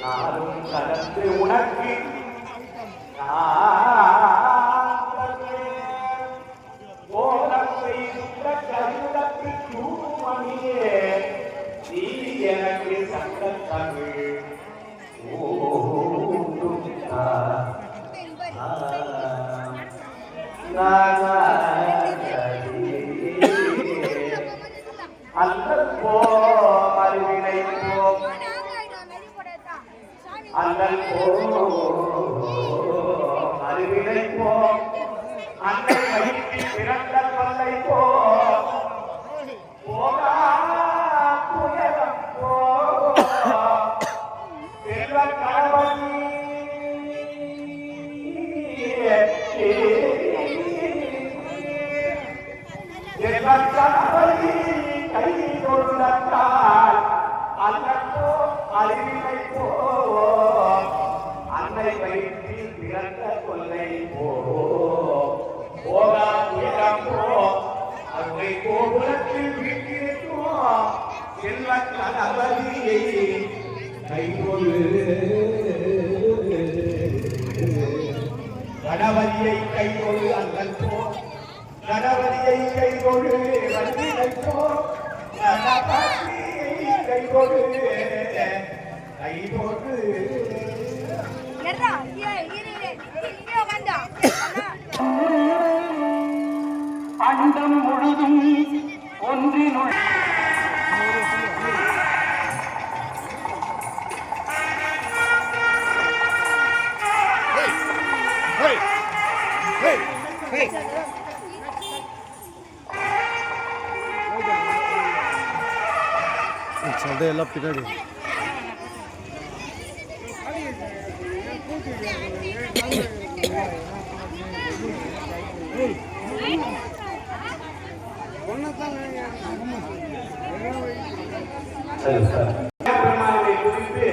நானும் கலந்து உனக்கு கருடத்து தூமணியே நீ எனக்கு சங்க தமிழ் அல்லல் போ அறிவினை போ அல்லல் போ அறிவினை போ அன்னை வயிற்றில் பிறந்த கொள்ளை போ போகா துயரம் போ செல்வ கணவன் செல்வ கணவன் கை கொண்டால் அல்லோ அறிவினை போ அன்னை வயிற்றில் பிறந்த கொள்ளை போ போகா துயரம் போ அன்னை கோபுரத்தில் வீட்டிருக்கும் செல்வ கணவதியை கைகொள்ளு கணவதியை கைகொள்ளு அல்லல் போ கணவதியை கைகொடு வண்டியை போ கணவதியை கைகொடு கைகொடு அண்டம் முழுதும் ஒன்றினுள் சண்டையெல்லாம் பின்னாடி சரி சார் குறித்து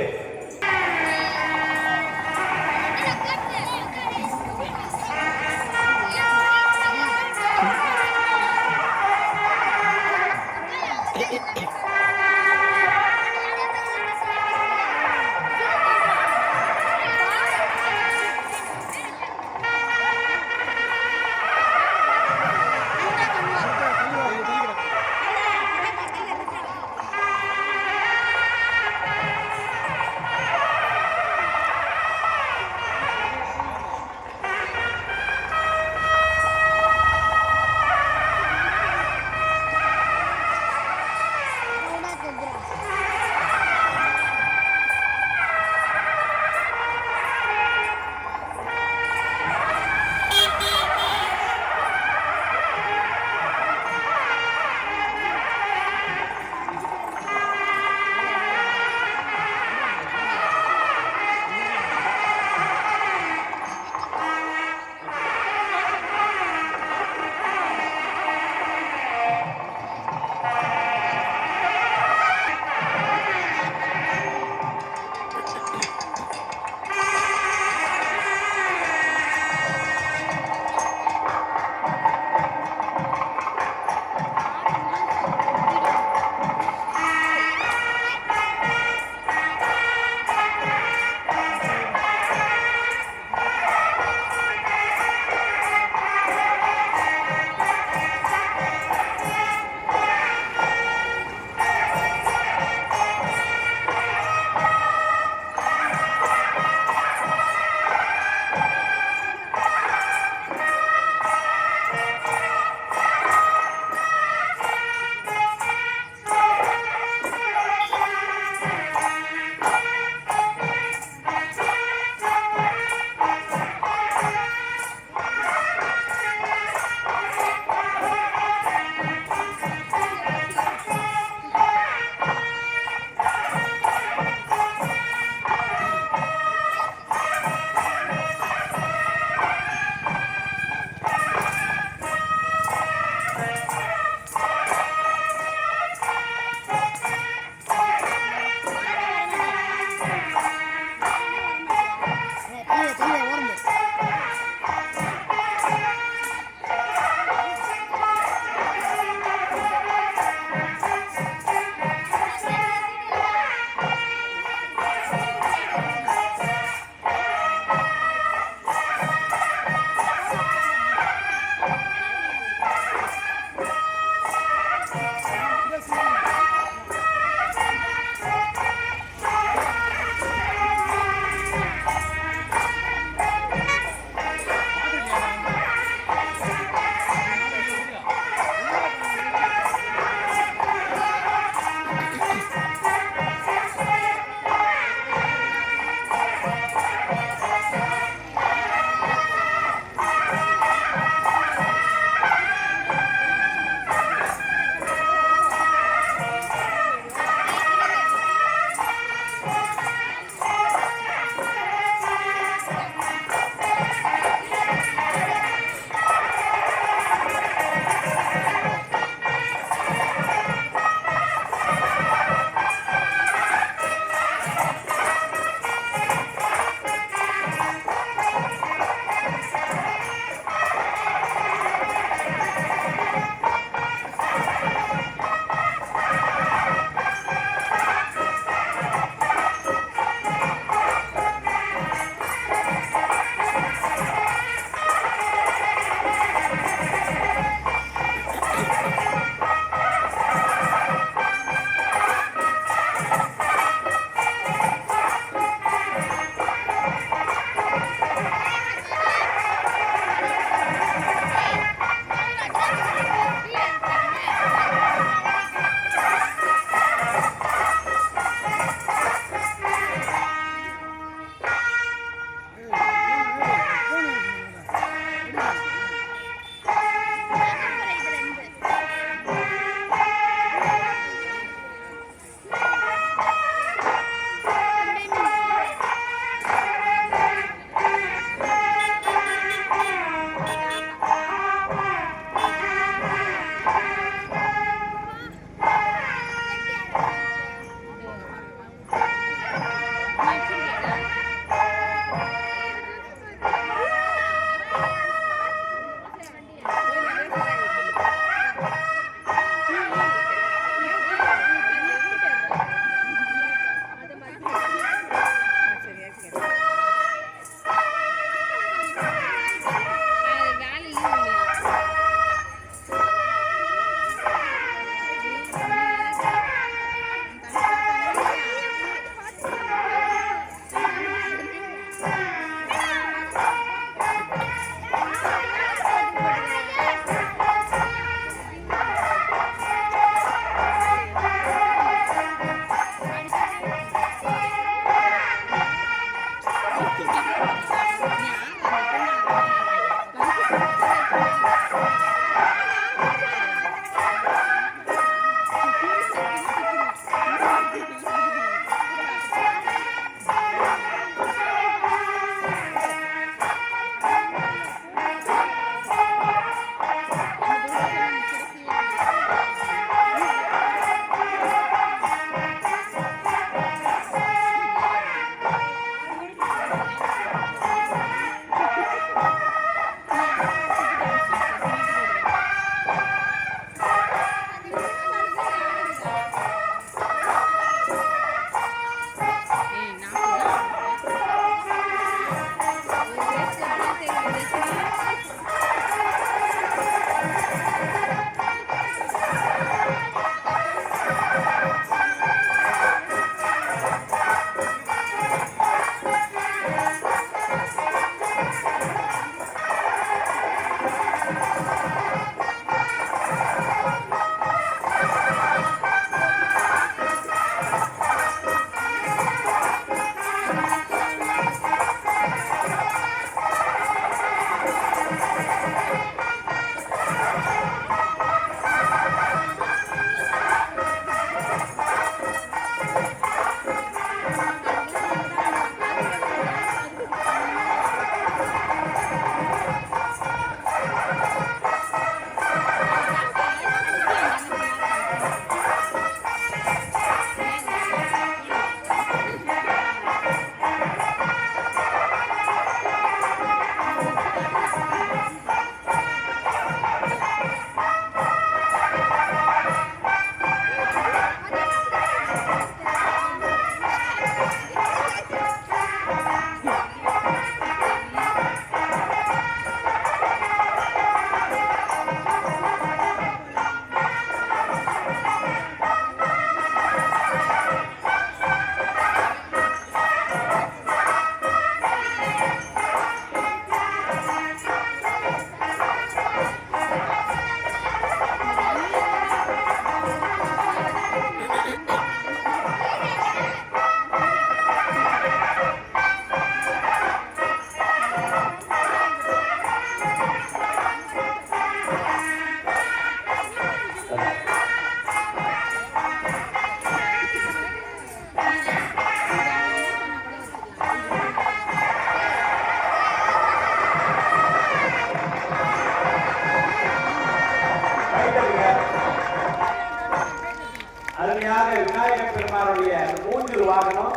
அருமையாக விநாயகர் பெருமானுடைய மூஞ்சூர் வாகனம்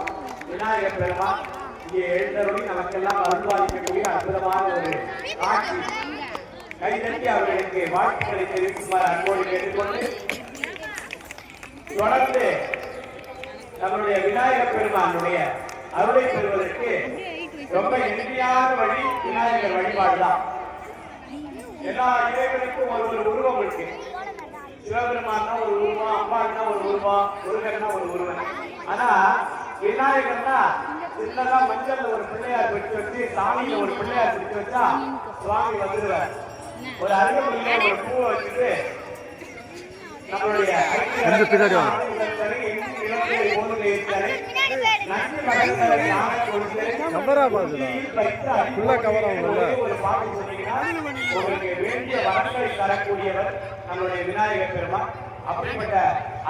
விநாயகர் பெருமான் இங்கே எழுந்தருளி நமக்கெல்லாம் அருள்வாளிக்கக்கூடிய அற்புதமான ஒரு காட்சி. கைதட்டி அவர்களுக்கு வாழ்த்துக்களை தெரிவிக்குமாறு அன்போடு கேட்டுக்கொண்டு தொடர்ந்து நம்முடைய விநாயகர் பெருமானுடைய அருளை பெறுவதற்கு ரொம்ப எளிமையான வழி விநாயகர் வழிபாடுதான். எல்லா இறைவனுக்கும் ஒரு உருவம் இருக்கு. சிவபெருமான்னா ஒரு உருவம், அம்பாள்னா ஒரு உருவம், முருகன்னா ஒரு உருவம். ஆனா விநாயகர்னா சின்னதா மஞ்சள்ல ஒரு பிள்ளையார் பிடிச்சு வச்சு சாமியில ஒரு பிள்ளையார் பிடிச்சு வச்சா சுவாமி வந்துடுவார். ஒரு அருகம்புல்ல ஒரு பூவை வச்சுட்டு நம்மளுடைய தரக்கூடியவர் நம்மளுடைய விநாயகர் பெருமான். அப்படிப்பட்ட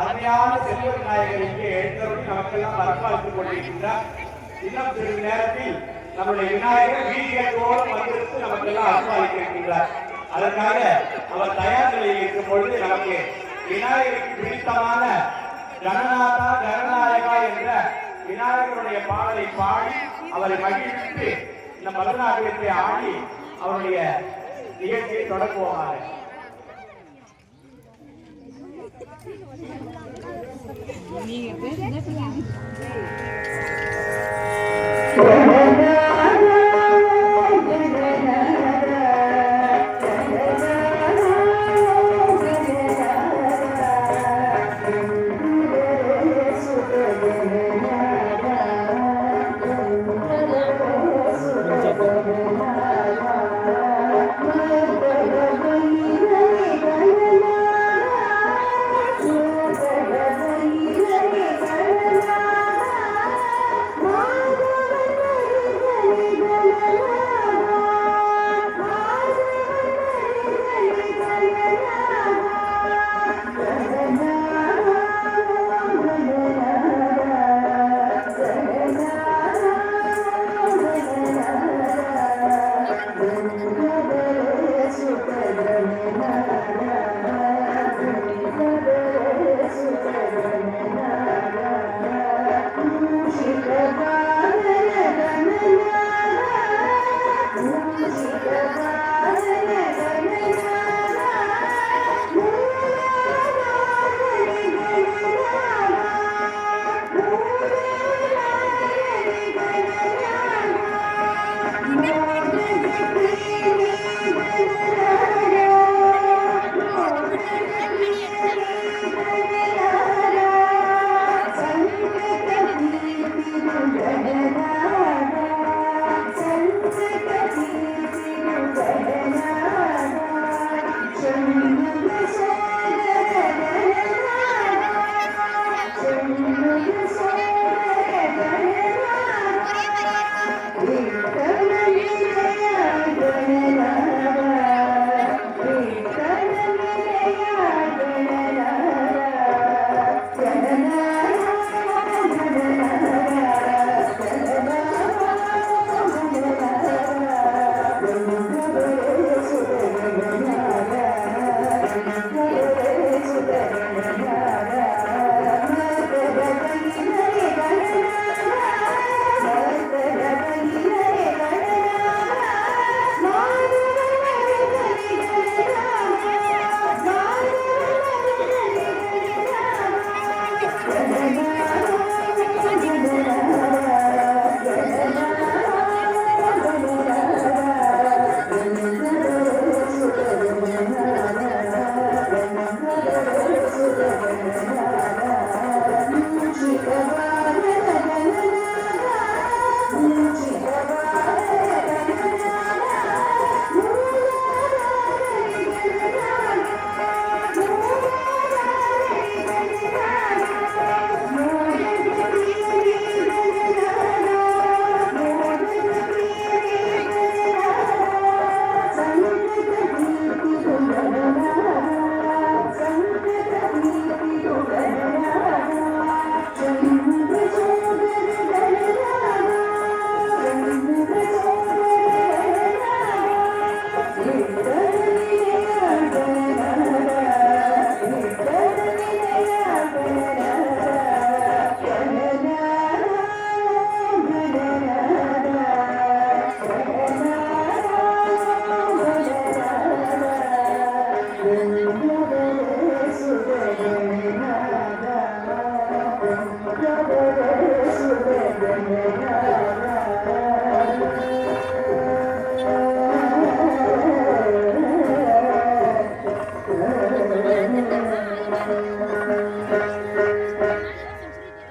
அருமையான செல்வ விநாயகர் இங்கே எழுந்தருளி நமக்கெல்லாம் வரப்பார்த்துக் கொண்டிருக்கின்றார். இன்னும் சிறிது நேரத்தில் நம்முடைய விநாயகர் வீதியோடு வந்திருந்து நமக்கெல்லாம் அருள்பாலிக்கின்றார். அதற்காக அவர் தயார் நிலையில் இருக்கும் பொழுது நமக்கு விநாயகருக்கு பிடித்தமான கணநாதா கணநாயகா என்ற விநாயகருடைய பாடலை பாடி அவரை மகிழ்வித்து இந்த பரதநாட்டியத்தை ஆடி அவருடைய நிகழ்ச்சியை தொடங்குவோமாக.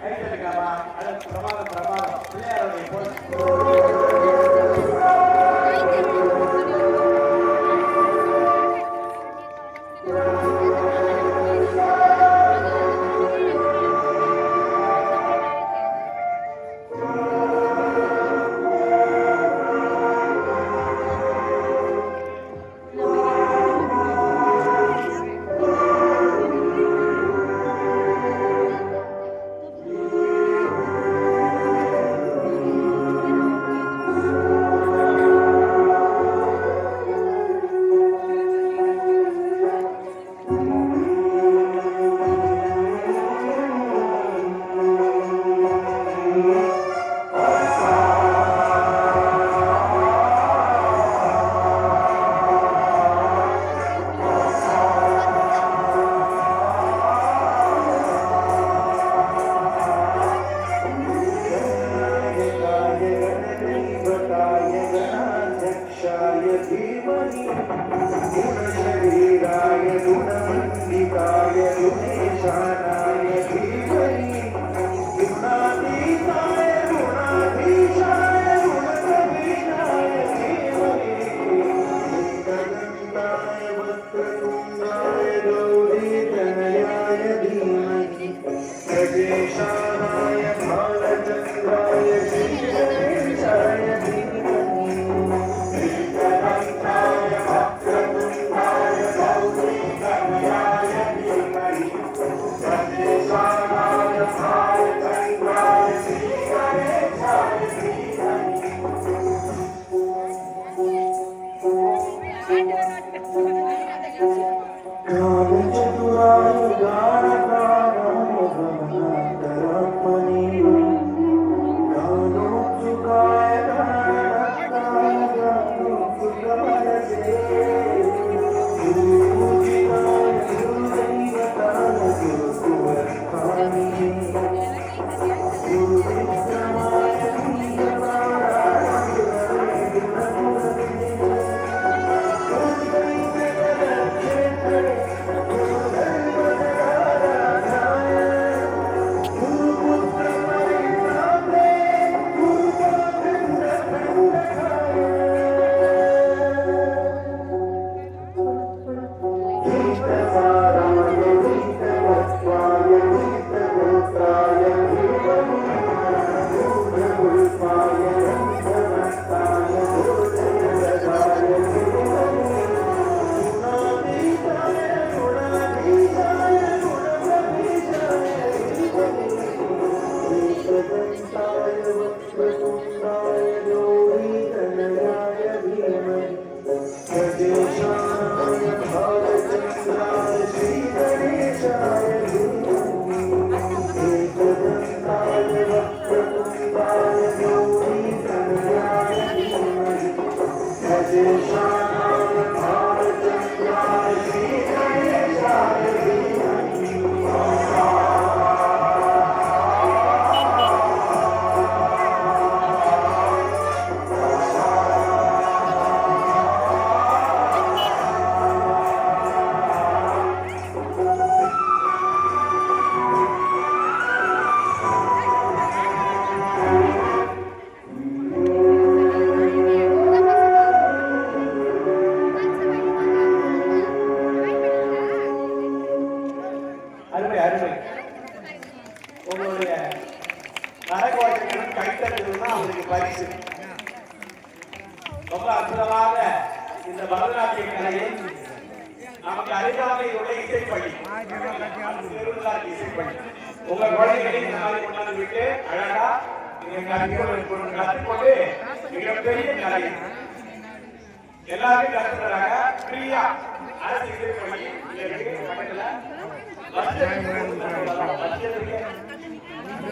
கைத்தட்டுக்காமா அது பிரமாதம் பிரமாதம் பிள்ளையாருடைய பொருள் அருமை அருமை உங்களுடைய நரகோட்டைகளும் கைத்தட்டுகள் தான் அவருக்கு பரிசு. ரொம்ப அற்புதமாக இந்த பரதநாட்டிய கலையை நமக்கு அருகாமையில் உள்ள இசைப்பள்ளி இசைப்பள்ளி உங்க குழந்தைகளை இந்த மாதிரி கொண்டாந்து விட்டு அழகா கற்றுக்கொண்டு மிகப்பெரிய கலை எல்லாருமே கற்றுக்கிறாங்க. ஃப்ரீயா அரசு இசைப்பள்ளி பக்கத்துல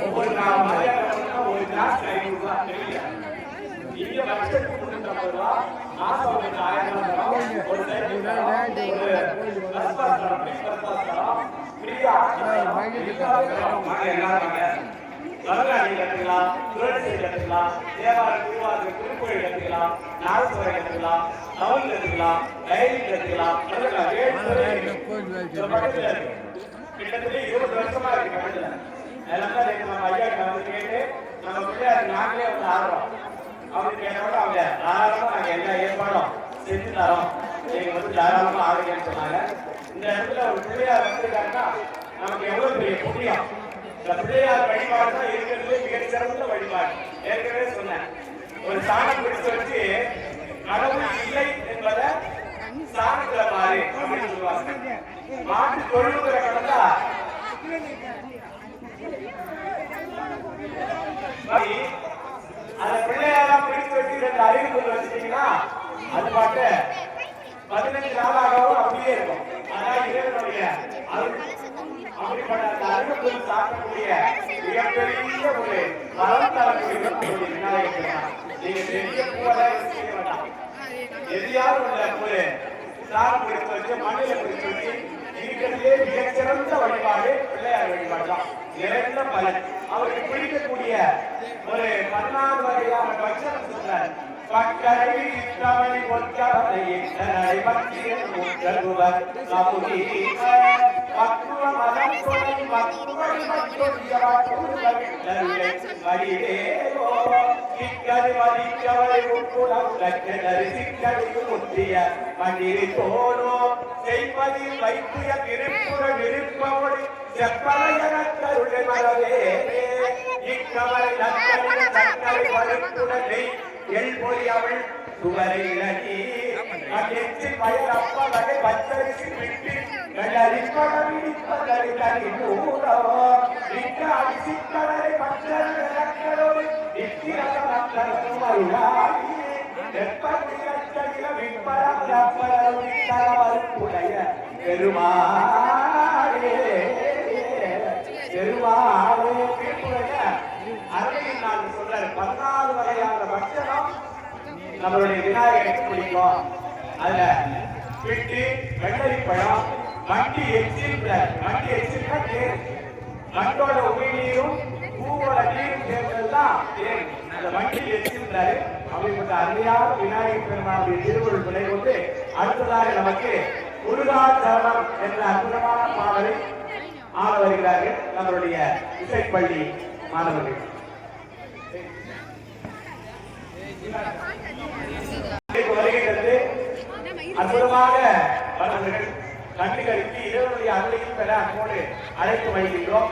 ஒவ்வொரு ஒரு கிளாஸ் 500 ரூபாய் தெரியல. இங்க வருஷத்துக்கு 350 ரூபாய், மாசம் 1000 ரூபாய், ஒரு வரலாறு கற்றுக்கலாம், சுழற்சி கற்றுக்கலாம், தேவார திருவாரூர் திருக்கோயில் கற்றுக்கலாம், நாகசுவரை கற்றுக்கலாம், தமிழ் கற்றுக்கலாம், டைரி கற்றுக்கலாம். கிட்டத்தட்ட 20 வருஷம் இடத்துல அதெல்லாம் நம்ம ஐயா வந்து கேட்டு நம்ம பிள்ளையார் நாங்களே வந்து ஆடுறோம் அப்படின்னு கேட்டோட அவங்க தாராளமா நாங்க எல்லா ஏற்பாடும் செஞ்சு தரோம், நீங்க வந்து தாராளமா ஆடுங்கன்னு சொன்னாங்க. இந்த இடத்துல ஒரு பிள்ளையார் வந்திருக்காருன்னா நமக்கு எவ்வளவு பெரிய புண்ணியம். இந்த பிள்ளையார் வழிபாடு தான் இருக்கிறதுலே மிகச்சிறந்த வழிபாடு. ஏற்கனவே சொன்னேன், ஒரு சாணம் பிடிச்சு வச்சு கடவுள் இல்லை என்பதை சாணத்துல பாரு அப்படின்னு சொல்லுவாங்க. மாட்டு தொழுகிற கடந்தா அந்த பிள்ளையாரெல்லாம் பிடிச்சு வச்சு ரெண்டு அறிவிப்பு வச்சுட்டீங்கன்னா அது பாட்டு 15 நாளாகவும் அப்படியே இருக்கும். அதான் இறைவனுடைய அப்படிப்பட்ட அந்த அறிவிப்பு சாப்பிடக்கூடிய மிகப்பெரிய ஒரு வரம் தரக்கூடிய விநாயகர் தான். நீங்க பெரிய பூவெல்லாம் செய்ய வேண்டாம், எதையாவது ஒரு சாரம் பிடித்து வச்சு மண்ணில பிடித்து வச்சு இருக்கிறதே மிகச்சிறந்த வழிபாடு பிள்ளையார் வழிபாடு தான். நிறைந்த பலன். அவருக்கு பிடிக்கக்கூடிய ஒரு 14 வகையான பட்சணம் சொல்றார். பக்கரை இத்தவழி ஒற்றவரை இத்தனை பற்றியல் ஊற்றகுவர் சமுதி பக்குவ மதம் கொடை மக்குவடி மற்றொழியவாற்றுள்ளவிட்டருளை வடிவேலோ சிக்கடி மதிக்கவரை உட்புறம் லட்சணரி சிக்கடியும் முற்றிய மண்டிரி தோளோ செய்வதில் வைத்துய திருப்புற விருப்பமொழி செப்பலையனக்கருளை மரவே இக்கவரை நக்கரை சக்கரை பருப்புடனை எல்பொலி அவள் சுவரை இழகி அச்செச்சில் வயல் அப்பவகை பச்சரிசி விட்டு வெள்ளரிப்படவிடிப்பதறி தனி மூடவோ நிற்க அரிசிக்கடலை பச்சரி நக்கரோடு நித்திரக மக்களும் அருளாகி வெப்பத்தி அச்சடில விற்பரம் ரப்பரம் வித்தரவருப்புடைய பெருமாளே பெருமாளே திருப்புடைய அருமையில் நான் சொல்றேன். 14 வகையான பட்சணம் நம்மளுடைய விநாயகருக்கு பிடிக்கும். அதுல பிட்டு, வெள்ளரிப்பழம், மண்டி எச்சில், மண்டி எச்சில்னா தேன், மண்டோட உமிழ்நீரும் பூவோட நீரும் சேர்ந்ததுதான் தேன். அந்த மண்டி எச்சில்றாரு. அப்படிப்பட்ட அருமையான விநாயகர் பெருமாளுடைய திருவுருள் துணை கொண்டு அடுத்ததாக நமக்கு முருகாச்சரணம் என்ற அற்புதமான பாடலை ஆட வருகிறார்கள் நம்மளுடைய இசைப்பள்ளி மாணவர்கள். வருகிறது அற்புதமாக வந்தவர்கள் கண்டுகளுக்கு இறைவனுடைய அருளையும் பெற அன்போடு அழைத்து வைக்கின்றோம்.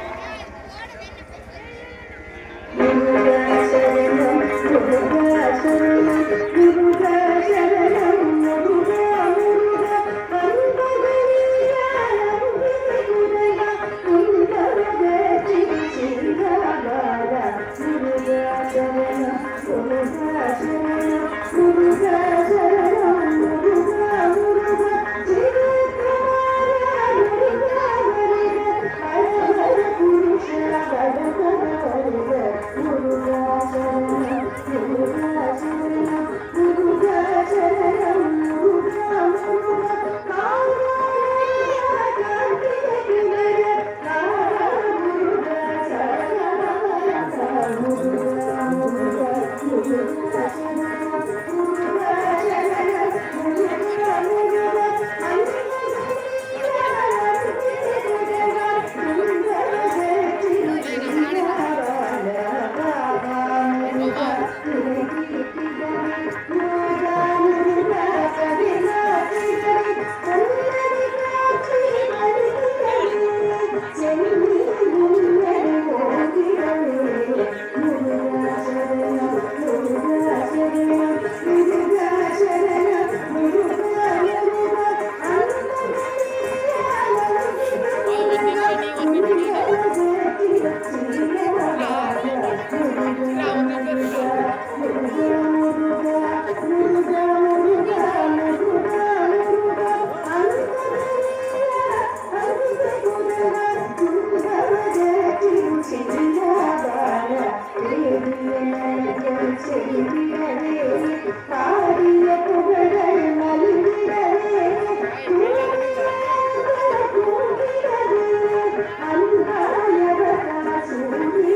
Thank you.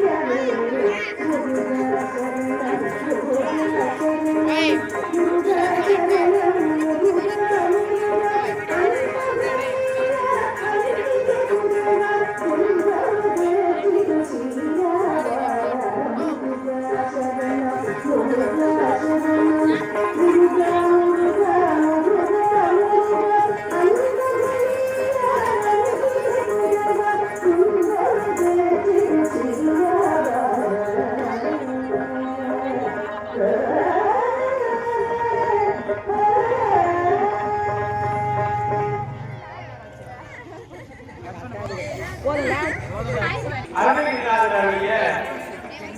அருணகிரிநாதருடைய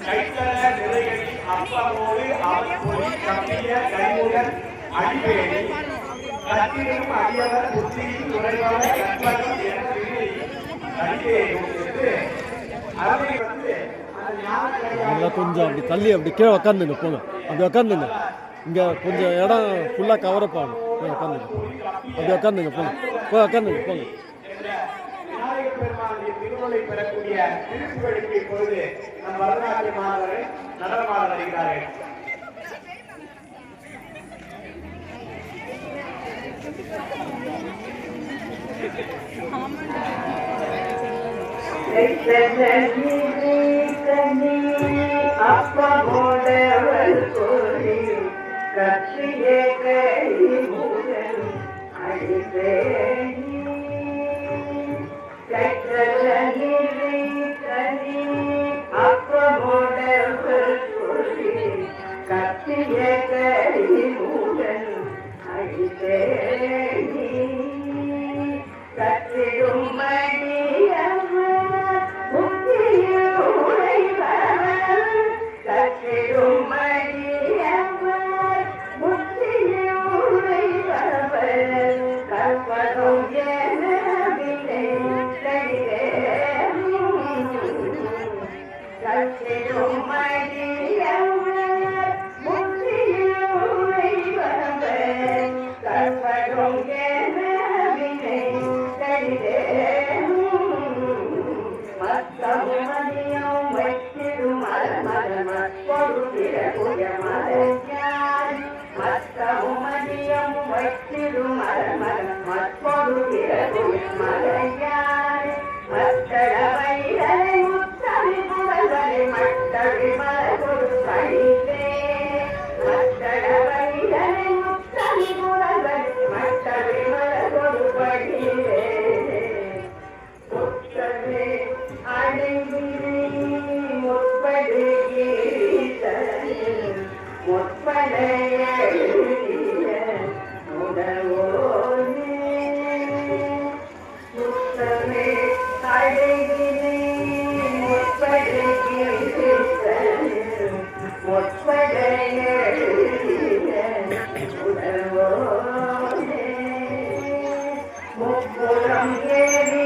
கைத்தல நிறைகளில் அப்பமோடு அவன் பொறி கப்பிய கைமுடன் அடிவேணி கத்திரும் அடியவர் புத்தியில் உரைவான கற்பகம் என அடிவேணும் என்று அருணகிரி வந்து அந்த ஞான நல்லா கொஞ்சம் அப்படி தள்ளி அப்படி கீழே உக்காந்துங்க போங்க அப்படி உக்காந்துங்க இங்கே கொஞ்சம் இடம் ஃபுல்லாக கவரப் ஆகும் உக்காந்துங்க அப்படி உக்காந்துங்க போங்க போய் உக்காந்துங்க போங்க விநாயகப் பெருமானுடைய திருவருளை பெறக்கூடிய திருப்புகளுக்கு இப்பொழுது நம் வரலாற்று மாணவர்கள் நடனமாட வருகிறார்கள். அப்பமோடவள் கோரி கட்சியே கைமுடன் அடிப்பேணி அப்பமோடவள் கோரி கட்சியே கைமுடன் அடிப்பேணி கத்திடும் மணியவர் முத்தியுரை கத்திடும் மணியவர் முத்தியுரை கற்பதும் எனவினை கத்திடும் மணியவர் முத்தியுரை கற்பதும் எனவினை மத்தமுமதியம் வைத்திடும் கொடுத்திட புயமலையான் மத்தமுமதியம் வைத்திடும் கொடுத்திட புயமலையான் மத்தளவைகளை முத்தவி புகழ்வரை மத்தவி மலர் கழித்தே மத்தளவைகளை முத்தவி புகழ்வரை மத்தவி மலர் படிவே முப்புறம் ஏறி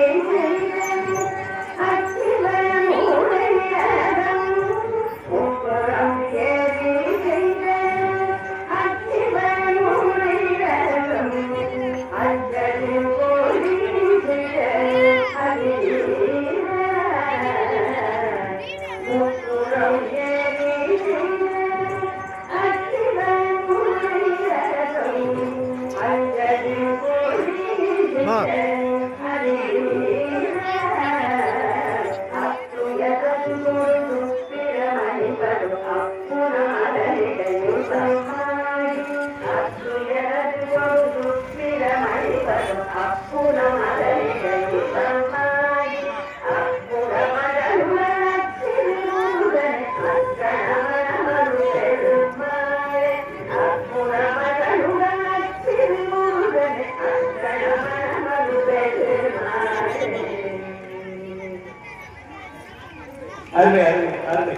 அருமை அருமை அருமை.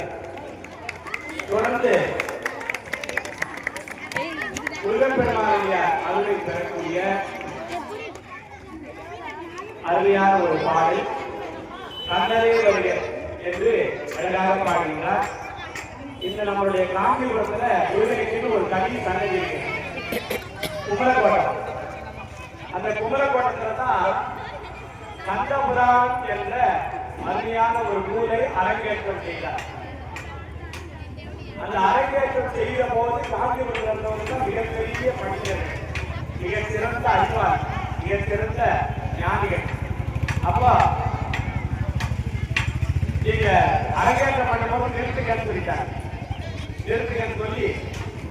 தொடர்ந்து முருகப்பெருமானுடைய அருளை பெறக்கூடிய அருமையான ஒரு பாடல் கண்ணரே வருக என்று அழகாக பாடுகிறார். இந்த நம்மளுடைய காஞ்சிபுரத்துல முருகனுக்கு ஒரு தனி சன்னதி இருக்கு, குமரக்கோட்டம். அந்த குமரக்கோட்டத்துல தான் கந்தபுராணம் என்ற அருமையான ஒரு நூலை அரங்கேற்றம் செய்தார். அந்த அரங்கேற்றம் செய்த போது காஞ்சிபுரத்தில் மிகப்பெரிய பண்டிதர்கள், மிக சிறந்த அறிவாளி, மிக சிறந்த ஞானிகள். அப்போ நீங்க அரங்கேற்றம் பண்ணும்போது நிறுத்துக்கன்னு சொல்லிட்டாங்க. நிறுத்துக்கன்னு சொல்லி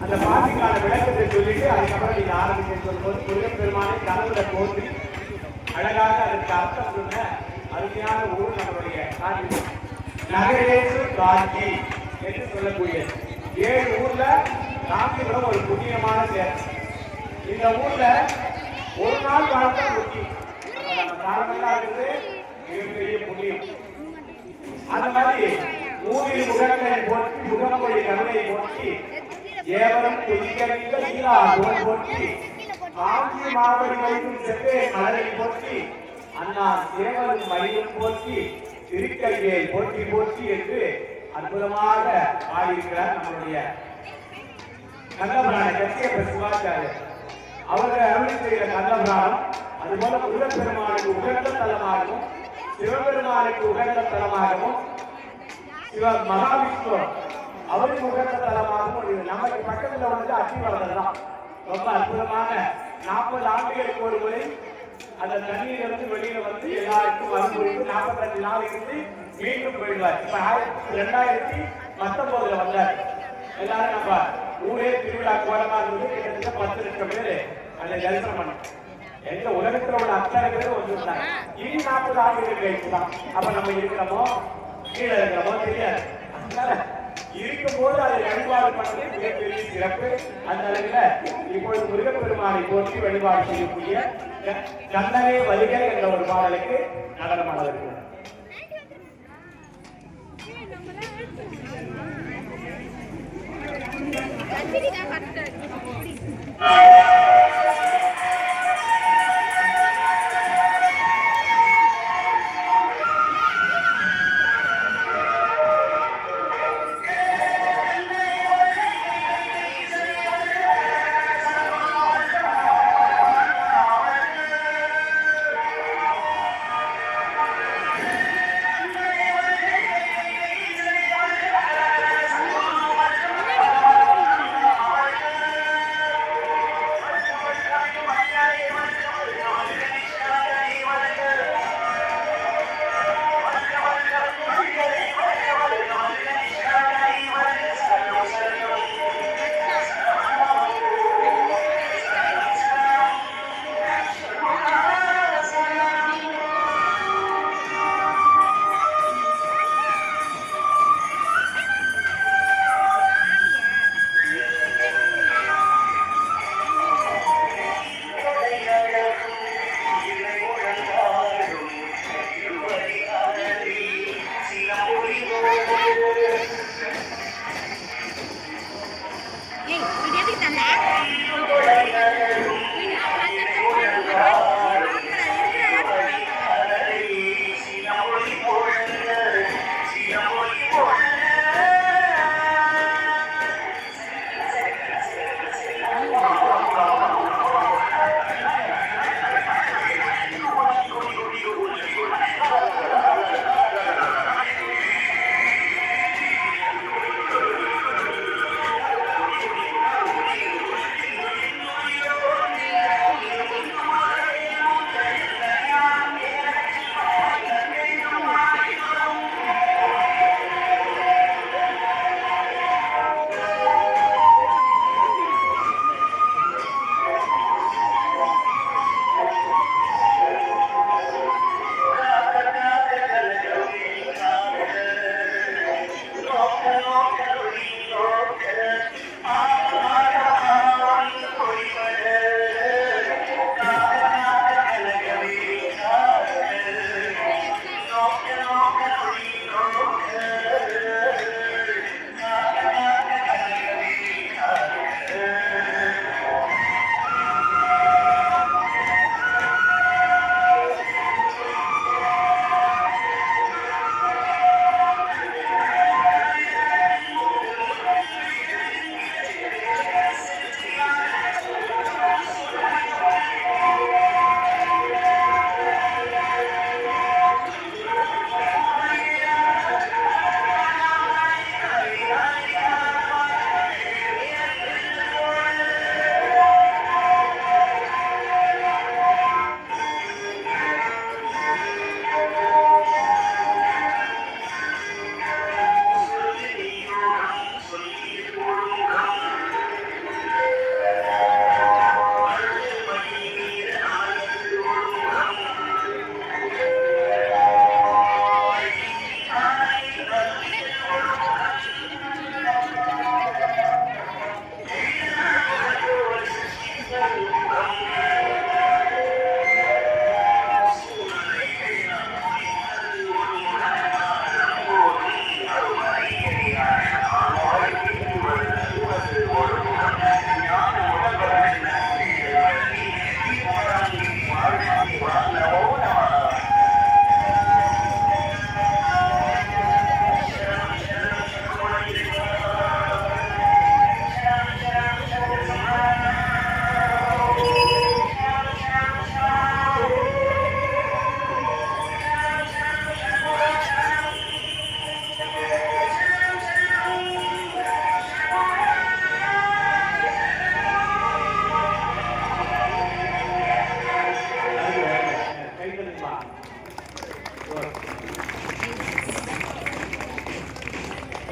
அந்த பாட்டுக்கான விளக்கத்தை சொல்லிட்டு அதுக்கப்புறம் நீங்க ஆரம்பிக்க சொல்லும்போது முருகப்பெருமானை கனவுல தோன்றி அழகாக அதற்கு அர்த்தம் சொன்ன அருமையான ஊர் நம்மளுடைய காஞ்சி. நகரேசு காஞ்சி என்று சொல்லக்கூடிய 7 ஊர்ல காஞ்சிபுரம் ஒரு புண்ணியமான சேர். இந்த ஊர்ல ஒரு நாள் வாழ்க்கை முக்கியம். நம்ம காலமெல்லாம் இருக்குது மிகப்பெரிய புண்ணியம். அந்த மாதிரி மூவியில் முகங்களை போற்றி முகமொழி கருணை போற்றி ஏவரும் துதிக்கவில்லை ஈரா போற்றி காஞ்சி மாவடி வைக்கும் செவ்வே மலரை போற்றி அண்ணா சேவலும் மயிலும் போற்றி திருக்கல்வியை போற்றி போற்றி என்று அற்புதமாக பாடியிருக்கிறார் நம்முடைய கந்தபுராண கத்தியப்ப சிவாச்சாரியர். அவர்கள் அருளி செய்கிற கந்தபுராணம் அதுபோல முருகப்பெருமானுக்கு உகந்த தலமாகவும் சிவபெருமானுக்கு உகந்த தலமாகவும் மகாவிஷ்ணு அவருக்கு உகந்த தலமாகவும் இது நமக்கு பக்கத்துல வந்து அத்திவரதர் தான். ரொம்ப அற்புதமான 40 ஆண்டுகளுக்கு ஒரு முறை அந்த தண்ணீரிலிருந்து வெளியில வந்து எல்லாருக்கும் வரும்பொழுது 45 நாள் இருந்து மீண்டும் போயிடுவார். இப்ப 2019 வந்தார். எல்லாரும் நம்ம ஊரே திருவிழா கோலமா இருந்தது. கிட்டத்தட்ட 10 லட்சம் பேரு அந்த தரிசனம் பண்ண எங்க உலகத்துல உள்ள அத்தனை பேரும் வந்துருந்தாங்க. இனி 40 ஆண்டுகள் கழிச்சு தான் அப்ப நம்ம இருக்கிறோமோ கீழே இருக்கிறோமோ தெரியாது. அதனால இருக்கும்போது அதை வழிபாடு பண்ணது மிகப்பெரிய சிறப்பு. அந்த அளவுல இப்பொழுது முருகப்பெருமானை போற்றி வழிபாடு செய்யக்கூடிய கண்ணனே வருகை என்ற ஒரு பாடலுக்கு நடனமாக இருக்கிறது.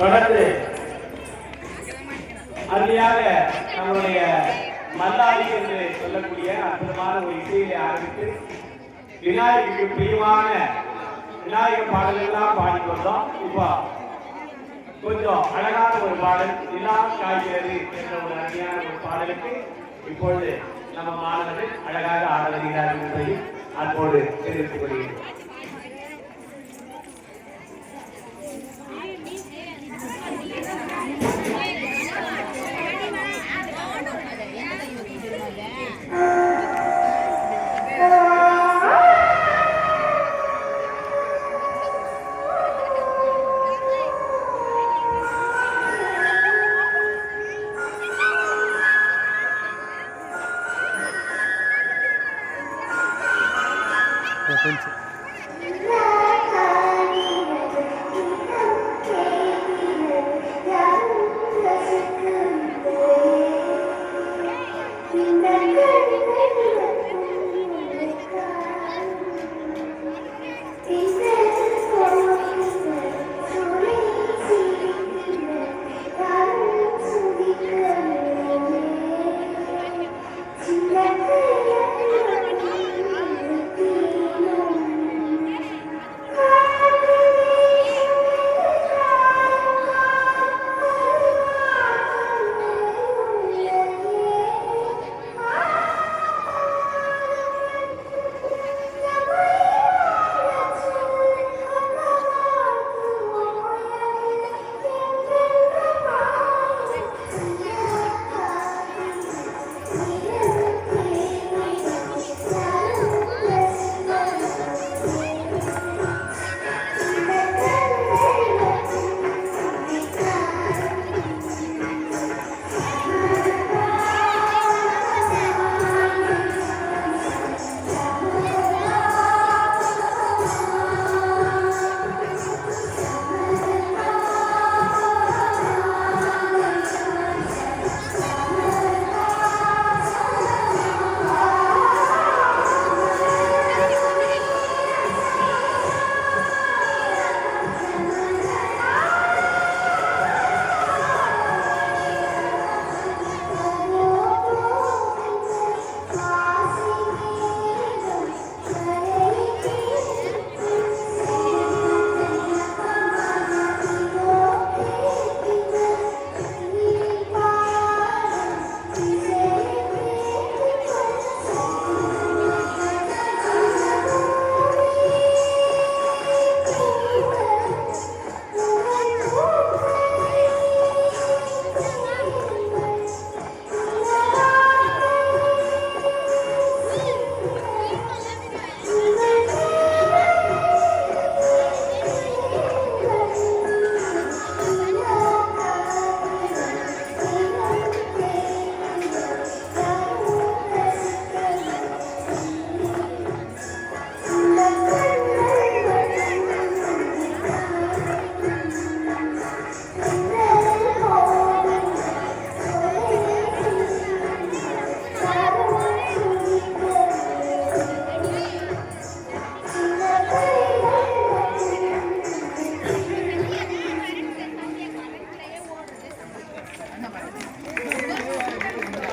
தொடர்ந்து அருமையாக நம்முடைய மல்லாடி என்று சொல்லக்கூடிய அற்புதமான ஒரு இசையிலே ஆரம்பித்து விநாயகருக்கு பிரியமான விநாயகர் பாடலெல்லாம் பாடி வந்தோம். இப்போ கொஞ்சம் அழகான ஒரு பாடல் எல்லாம் காய்கிறது என்ற ஒரு அருமையான ஒரு பாடலுக்கு இப்பொழுது நம்ம மாணவர்கள் அழகாக ஆட வருகிறார்கள் என்பதை அன்போடு தெரிவித்துக் கொள்கிறேன். கொஞ்சம்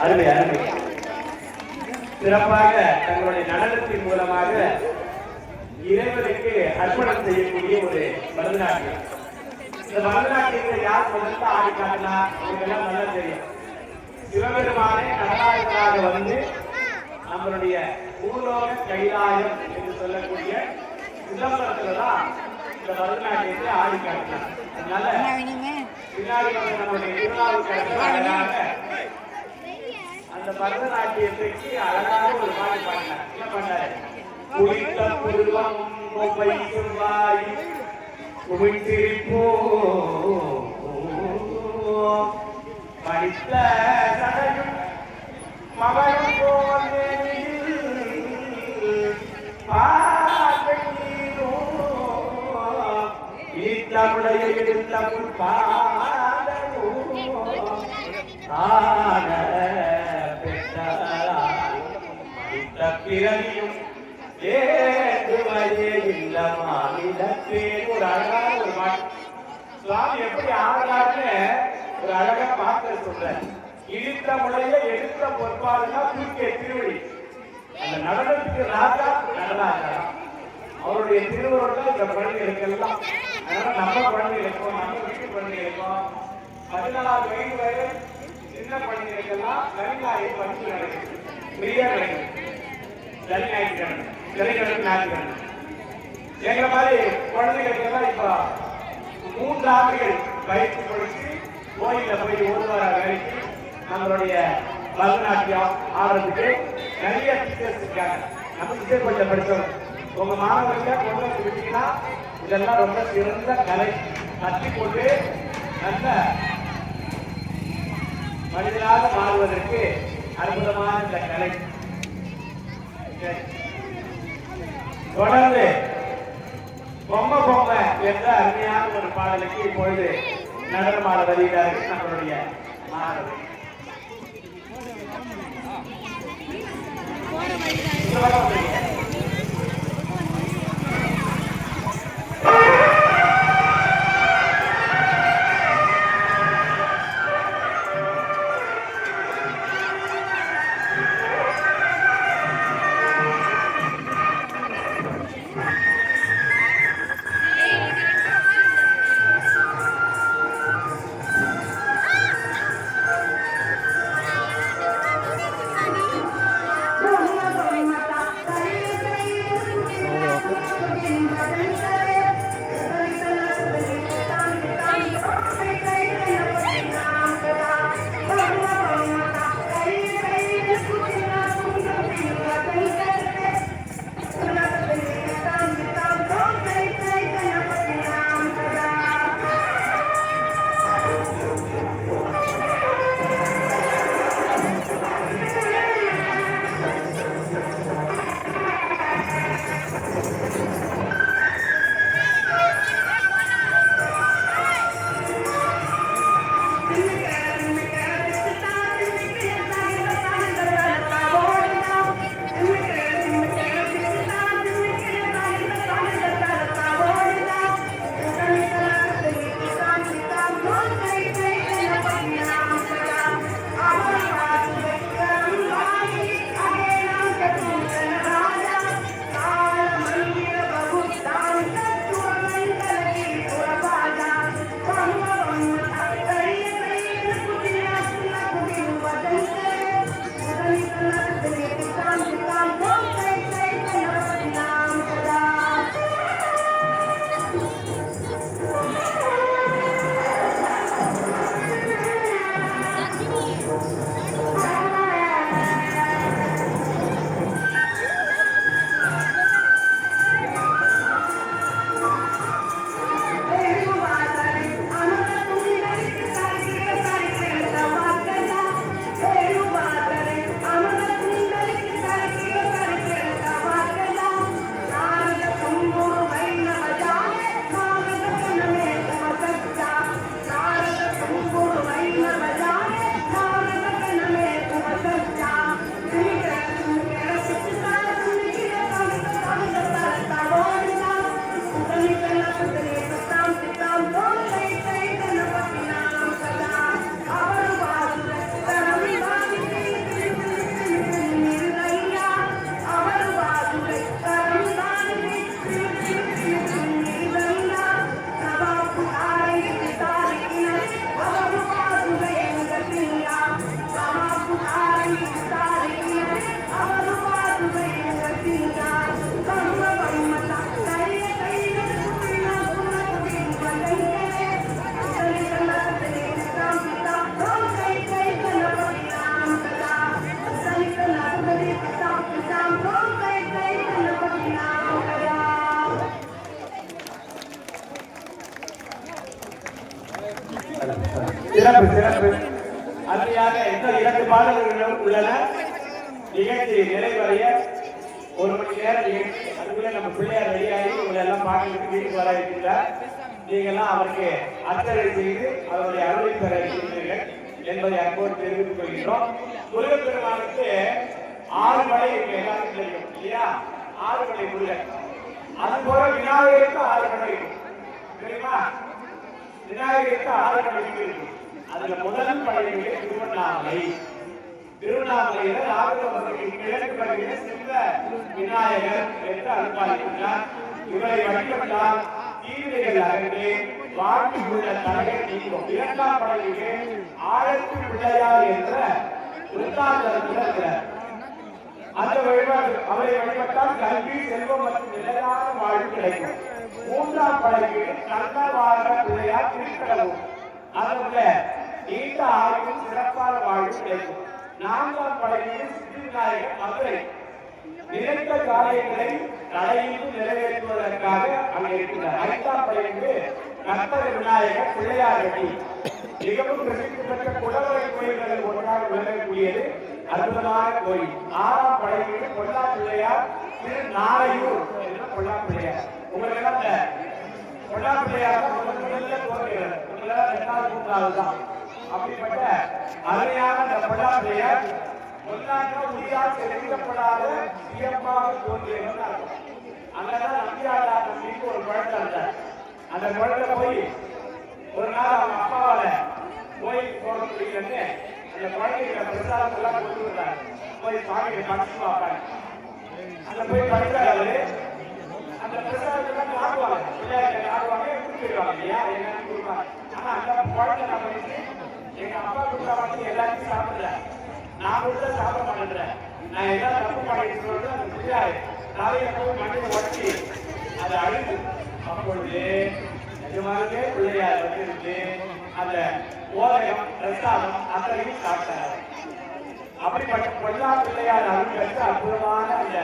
அருமை அருமை. சிறப்பாக தங்களுடைய நடனத்தின் மூலமாக இறைவனுக்கு அர்ப்பணம் செய்யக்கூடிய ஒரு பரதநாட்டியம். இந்த பரதநாட்டியத்தை யார் முதல்ல ஆடி காட்டினா இதெல்லாம் நல்லா தெரியும். சிவபெருமானே நடராஜனாக வந்து நம்மளுடைய பூலோக கைலாயம் என்று சொல்லக்கூடிய சிதம்பரத்துலதான் இந்த பரதநாட்டியத்தை ஆடி காட்டினார். அதனால பின்னாடி நம்மளுடைய திருநாவுக்கரசர் அந்த பரதநாட்டியத்துக்கு அழகான ஒரு பாட்டு பாடினார். என்ன பண்ணாரு? குளித்த புருவம் கொப்பை செவ்வாய் குமிழ்த்திருப்போ படித்த நடையும் மகன் போல் தமிழைய எடுத்த பிறவியும் ஏற்றுமையே இல்ல மாநிலத்தே ஒரு அழகான ஒரு பாட்டு சுவாமி எப்படி ஆகிறாருன்னு ஒரு அழகா பார்த்து சொல்றாரு. இழுத்த முளைய எடுத்த பொறுப்பாளுன்னா தூக்கிய திருவடி. அந்த நடனத்துக்கு ராஜா நடனாச்சாரம். அவருடைய திருவருள் இந்த குழந்தைகளுக்கெல்லாம். அதனால நம்ம குழந்தைகளுக்கும் நம்ம வீட்டு குழந்தைகளுக்கும் 14 வயது வரை சின்ன குழந்தைகளுக்கெல்லாம் கவிஞாயை படிச்சு நடக்குது. ஃப்ரீயா நடக்குது. ஞாயிற்றுக்கிழமை ஞாயிற்றுக்கிழமை எங்களை மாதிரி குழந்தைகளுக்கெல்லாம் இப்போ 3 ஆண்டுகள் பயிற்சி கொடுத்து கோயில போய் 1 வார வேலைக்கு நம்மளுடைய பரதநாட்டியம் ஆடுறதுக்கு நிறைய டீச்சர்ஸ் இருக்காங்க. நம்ம டீச்சர் கொஞ்சம் படித்தவங்க. உங்க மாணவர்கிட்ட கொண்டு வந்து விட்டீங்கன்னா இதெல்லாம் ரொம்ப சிறந்த கலை. கட்டி போட்டு நல்ல மனிதனாக மாறுவதற்கு அற்புதமான இந்த கலை. தொடர்ந்து பொம்மை பொம்மை என்ற அருமையான ஒரு பாடலுக்கு இப்பொழுது நடனமாட வருகிறார்கள் நம்மளுடைய மாணவர்கள். சிறப்பு சிறப்பு. அருமையாக இன்னும் 2 பாடல்கள் உள்ளன. நிகழ்ச்சி நிறைவடைய 1 மணி நேரம் நிகழ்ச்சி. அதுக்குள்ள நம்ம பிள்ளையார் ரெடியாகி உங்களை எல்லாம் பாடலுக்கு வீட்டுக்கு வர இருக்கிறார். நீங்கள்லாம் அவருக்கு அர்ச்சனை செய்து அவருடைய அருளை பெற இருக்கிறீர்கள் என்பதை அன்போடு தெரிவித்துக் கொள்கிறோம். முருகப்பெருமானுக்கு 6 மலை எல்லாருக்கும் தெரியும் இல்லையா? 6 மலை முருகன். அது போல விநாயகருக்கு 6 மலை இருக்கும் தெரியுமா? விநாயகருக்கு 6 படைகள் இருக்கு. அதுல முதல் படையிலே திருவண்ணாமலை. திருவண்ணாமலையில ராகவர்களுக்கு கிழக்கு பகுதியில் சிவ விநாயகர் என்று அனுப்பாயிருக்கிறார். இவரை வழிபட்டால் தீவிரைகள் அகன்று வாழ்வில் உள்ள தடைகள் நீங்கும். 2ஆம் படையிலே ஆழத்து பிள்ளையார் என்ற விருத்தாந்தரத்தில் இருக்கிறார். அந்த வழிபாடு அவரை வழிபட்டால் கல்வி, செல்வம் மற்றும் நிலையான வாழ்வு கிடைக்கும். 3ஆம் படைக்கு கண்ணவார பிள்ளையார் திருக்கடவும். அதோட நீண்ட ஆயுள் சிறப்பான வாழ்வு கிடைக்கும். 4ஆம் படைக்கு சித்தி விநாயகர் மதுரை. நினைத்த காரியங்களை தடையின்றி நிறைவேற்றுவதற்காக அங்கே இருக்கிறார். 5ஆம் படைக்கு கற்பக விநாயகர் பிள்ளையார் வெட்டி. மிகவும் பிரசித்தி பெற்ற குடவரை கோயில்களில் ஒன்றாக விளங்கக்கூடியது அற்புதமான கோயில். 6ஆம் படைக்கு பொல்லா பிள்ளையார் திரு நாரையூர் என்ற பொல்லா பிள்ளையார். உங்களுக்கு எல்லாம் இந்த பொல்லா பிள்ளையார் முதல்ல தோன்றுகிறது. 2வது 3வது தான். அப்படிப்பட்ட அருமையான இந்த பொல்லா பிள்ளையார் பொல்லாங்க உயிரால் செலுத்தப்படாத சுயமாக தோன்றியவன் அர்த்தம். அங்கதான் நம்பியாளா நம்பிக்கு ஒரு குழந்தை இருந்தார். அந்த குழந்தை போய் ஒரு நாள் அவங்க அப்பாவால கோயிலுக்கு போக முடியலன்னு அந்த குழந்தைகளை பிரசாதம் எல்லாம் கொண்டு வந்தார். போய் சாமியை படிச்சு பார்ப்பாங்க. அந்த போய் படித்தார். அவரு அந்த பிரசாதத்தை ஆடுவாங்க, பிள்ளையார்கிட்ட ஆடுவாங்க, கொடுத்துருவாங்க இல்லையா, என்னன்னு கொடுப்பாங்க. ஆனா அந்த குழந்தை நான் பண்ணிட்டு எங்க அப்பா கொடுத்தா வந்து எல்லாத்தையும் சாப்பிடுறேன், நான் கொடுத்தா சாப்பிட மாட்டேன்றேன், நான் எல்லாம் தப்பு பண்ணிட்டு சொல்றது அந்த பிள்ளையாரு தலையில போய் மண்ணில் உடச்சி அதை அழுது. அப்பொழுது நிஜமாகவே பிள்ளையார் வந்து அந்த ஓலையம் பிரசாதம் அத்தனையும் சாப்பிட்டார். அப்படிப்பட்ட பொல்லா பிள்ளையார் அருள்களுக்கு அற்புதமான அந்த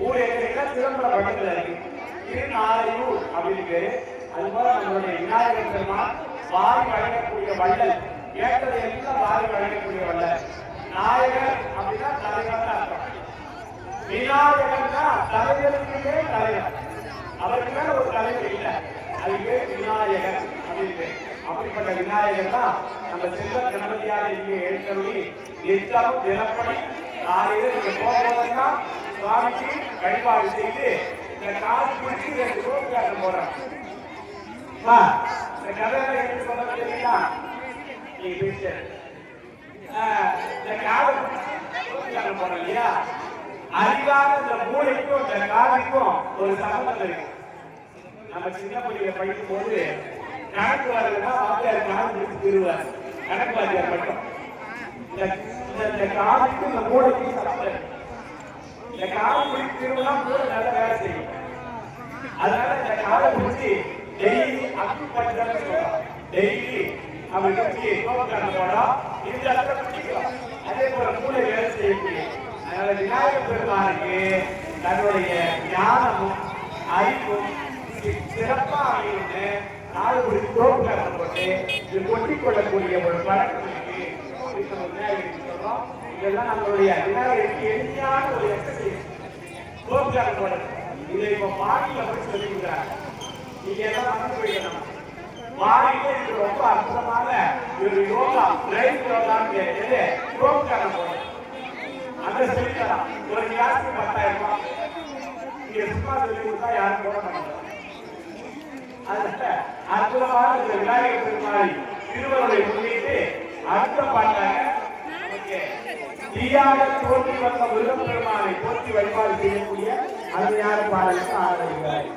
ஊர் எங்க திருமண பட்டத்தில் இருக்கு. திருநாரையூர் அப்படின்னு பேரு. அதுபோல நம்மளுடைய விநாயகர் பெருமான் வாரி வழங்கக்கூடிய வள்ளல். கேட்டதை எல்லாம் வாரி வழங்கக்கூடிய வள்ளல். நாயகர் அப்படின்னா தலைவர் அர்த்தம். விநாயகர்னா தலைவருக்குமே தலைவர். அவருக்கு மேல ஒரு தலைவர் இல்லை, அதுவே விநாயகர் அப்படின்னு. அப்படிப்பட்ட விநாயகர் தான் நம்ம செல்வ கணபதியாக இங்கே எழுத்தருளி நித்தமும் தினப்படி நாளையில நீங்க போகிறதா சுவாமிக்கு வழிபாடு செய்து இந்த காசு பிடிச்சி 2 ரோட்காரன் போறான். இந்த கதையில எப்படி சொல்ல தெரியுமா, நீங்க பேச இந்த காதை ரோட்காரன் போறோம் இல்லையா, அறிவான இந்த மூளைக்கும் இந்த காதுக்கும் ஒரு சம்பந்தம் இருக்கு. நம்ம சின்ன பிள்ளைங்க படிக்கும் போது கணக்கு வரலன்னா வாத்தியார் காது பிடிச்சு திருவார். கணக்கு வாத்தியார் மட்டும் இந்த காதுக்கும் இந்த மூளைக்கும் சம்பந்தம் இருக்கு. இந்த காது பிடிச்சு திருவிழா மூளை நல்ல வேலை செய்யும். அதனால இந்த காதை பிடிச்சி டெய்லி அக்கு பண்றதுன்னு சொல்றோம். டெய்லி அப்படி பிடிச்சி கோபக்காரன் போடலாம், இந்த இடத்துல பிடிக்கலாம். அதே போல மூளை வேலை செய்யக்கூடிய அதனால விநாயகர் பெருமானுக்கு தன்னுடைய ஞானமும் அறிவும் சிறப்பா அமைந்து 4 குடி கோபுரம் போட்டு இது கொட்டிக் கொள்ளக்கூடிய ஒரு பழக்கம் இருக்கு. விநாயகருக்கு சொல்றோம். இதெல்லாம் நம்மளுடைய விநாயகருக்கு எளிமையான ஒரு எக்ஸசைஸ். கோபுரம் போடுறது இதை இப்ப பாடியில போய் சொல்லி கொடுக்குறாங்க. நீங்க எல்லாம் மறந்து போயிடணும். பாடியில இது ரொம்ப அற்புதமான ஒரு யோகா, பிரெயின் யோகான்னு கேட்டு கோபுரம் போடுறது. அந்த சொல்லிக்கலாம் ஒரு கிளாஸுக்கு 10,000 ரூபாய். நீங்க சும்மா சொல்லி கொடுத்தா யாரும் போட மாட்டாங்க. அதனால அற்புதமான இந்த விநாயகர் பெருமாளை திருவருளை முன்னிட்டு அடுத்த பாட்டாக தீயாக தோன்றி வந்த முருகப் பெருமானை போற்றி வழிபாடு செய்யக்கூடிய அருமையான பாடலுக்கு ஆதரவுகிறார்.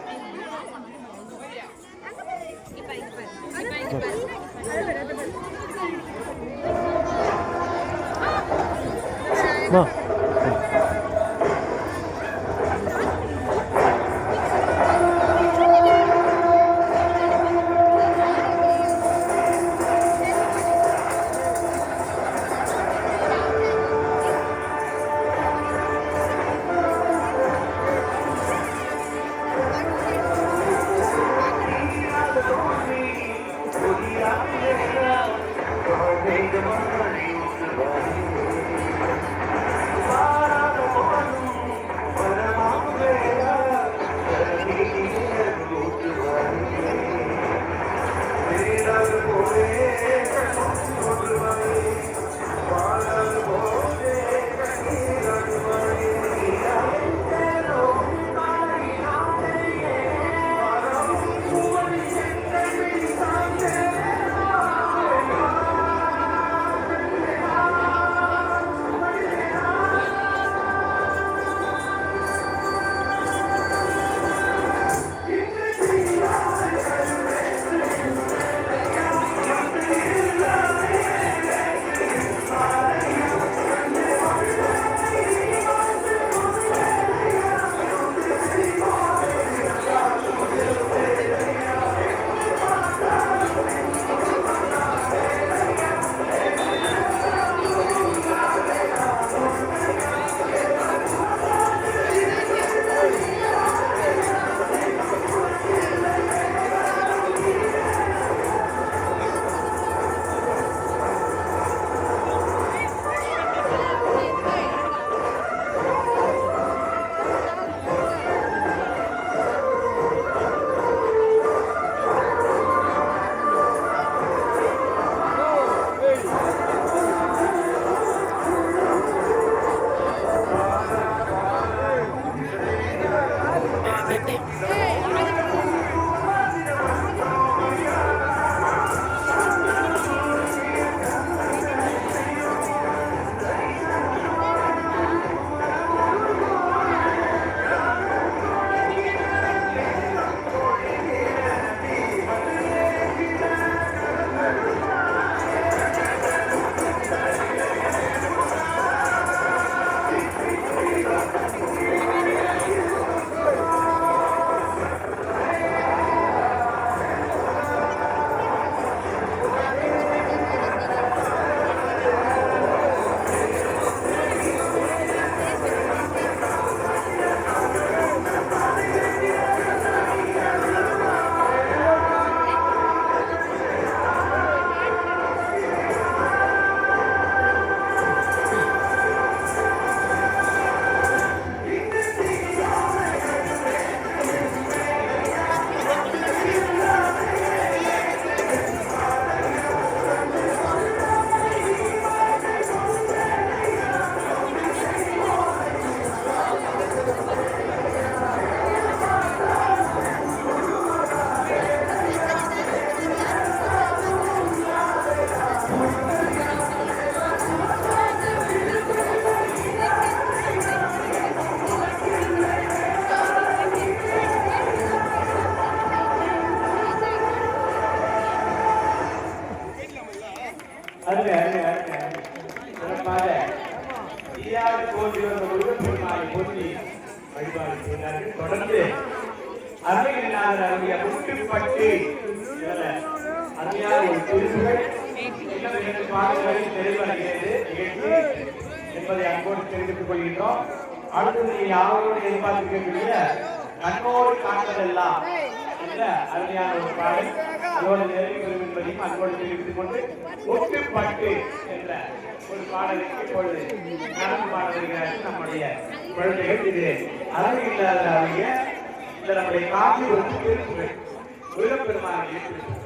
அருமை அருமை அருமை சிறப்பாக ஈயாடு கோவில் வந்த முருகப்பெருமானை போற்றி வழிபாடு செய்தார்கள். தொடர்ந்து அருமையினார் அருமைய முட்டுப்பட்டு அருமையான ஒரு திருப்புகள் இன்னும் 2 பாடல்களில் நிறைவடைகிறது நிகழ்ச்சி என்பதை அன்போடு தெரிவித்துக் கொள்கின்றோம். அடுத்தது யாரோடு எதிர்பார்த்திருக்கக்கூடிய கண்ணோடு காண்பதெல்லாம் என்ற அருமையான ஒரு பாடல் அதோடு நிறைவு பெறும் என்பதையும் அன்போடு தெரிவித்துக் கொண்டு முட்டுப்பட்டு என்ற ஒரு பாடலுக்கு இப்பொழுது நடந்து பாட வருகிறார்கள் நம்முடைய குழந்தைகள். இது அருமை இல்லாத அறிய இந்த நம்முடைய காட்சி ஒரு திருப்புகள் முருகப்பெருமானுடைய திருப்புகள்.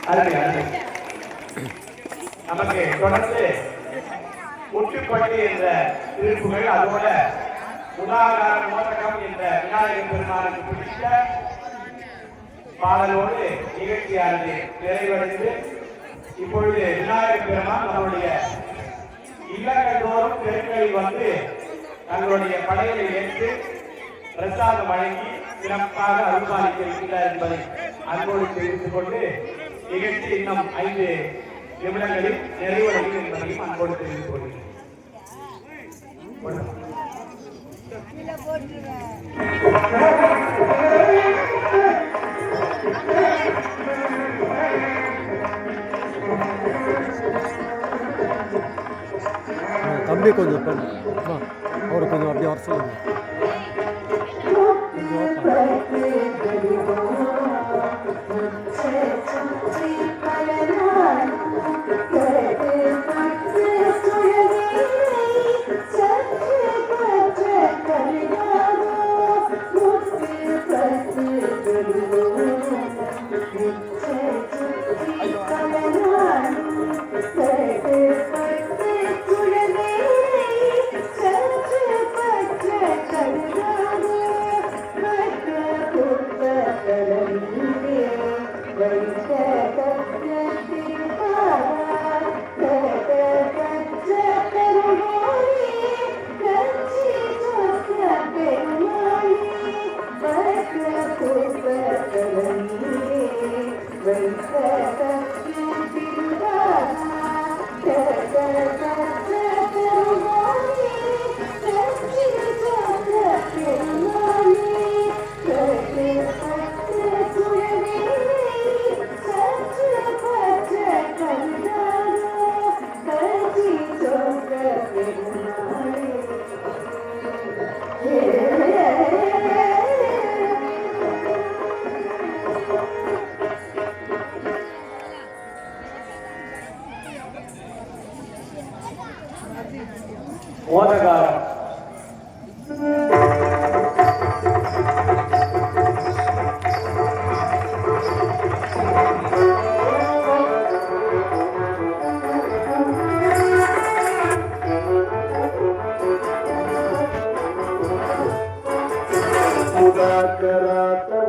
அதுக்கப்புறம் நமக்கு தொடர்ந்து முட்டுப்பட்டு என்ற திருப்புகள் அதோட உதாகார மோதகம் என்ற விநாயகர் பெருமானுக்கு பிடித்த பாடலோடு நிகழ்ச்சியானது நிறைவடைந்து இப்பொழுது விநாயகர் பெருமான் நம்முடைய இல்லங்கள் தோறும் தெருக்களில் வந்து தங்களுடைய படைகளை ஏற்று பிரசாதம் வழங்கி சிறப்பாக அருள்பாலிக்க இருக்கின்றார் என்பதை அன்போடு தெரிவித்துக் கொண்டு நிகழ்ச்சி இன்னும் 5 நிமிடங்களில் நிறைவடையும் என்பதையும் அன்போடு தெரிவித்துக் கொள்கிறேன். தம்பி கொஞ்சம் அவரை கொஞ்சம் அப்படியே வர சொல்லுங்க. மோதகாரம் Jagad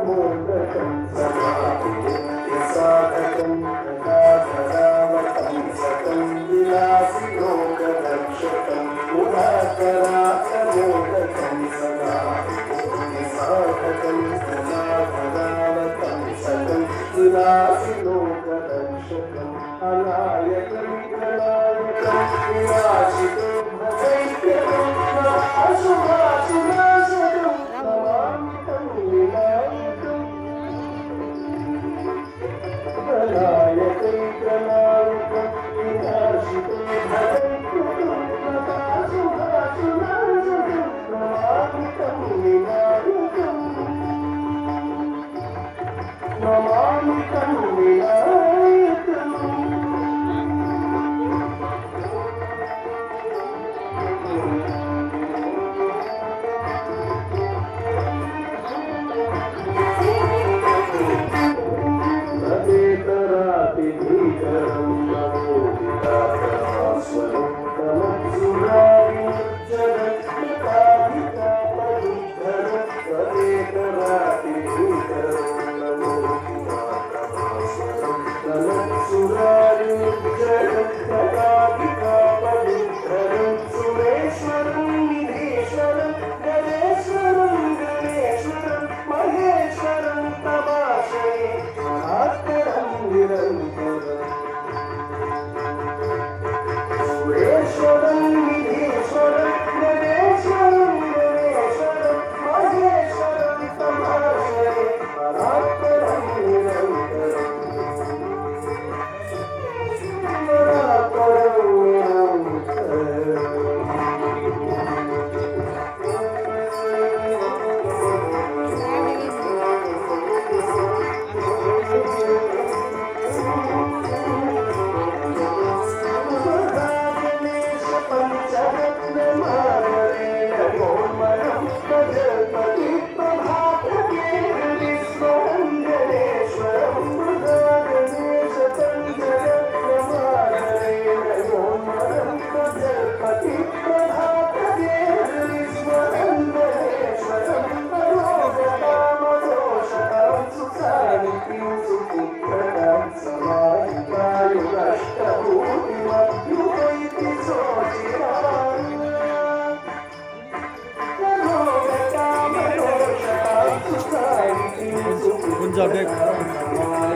கொஞ்சம் அப்படியே கொஞ்சம் முன்னாடி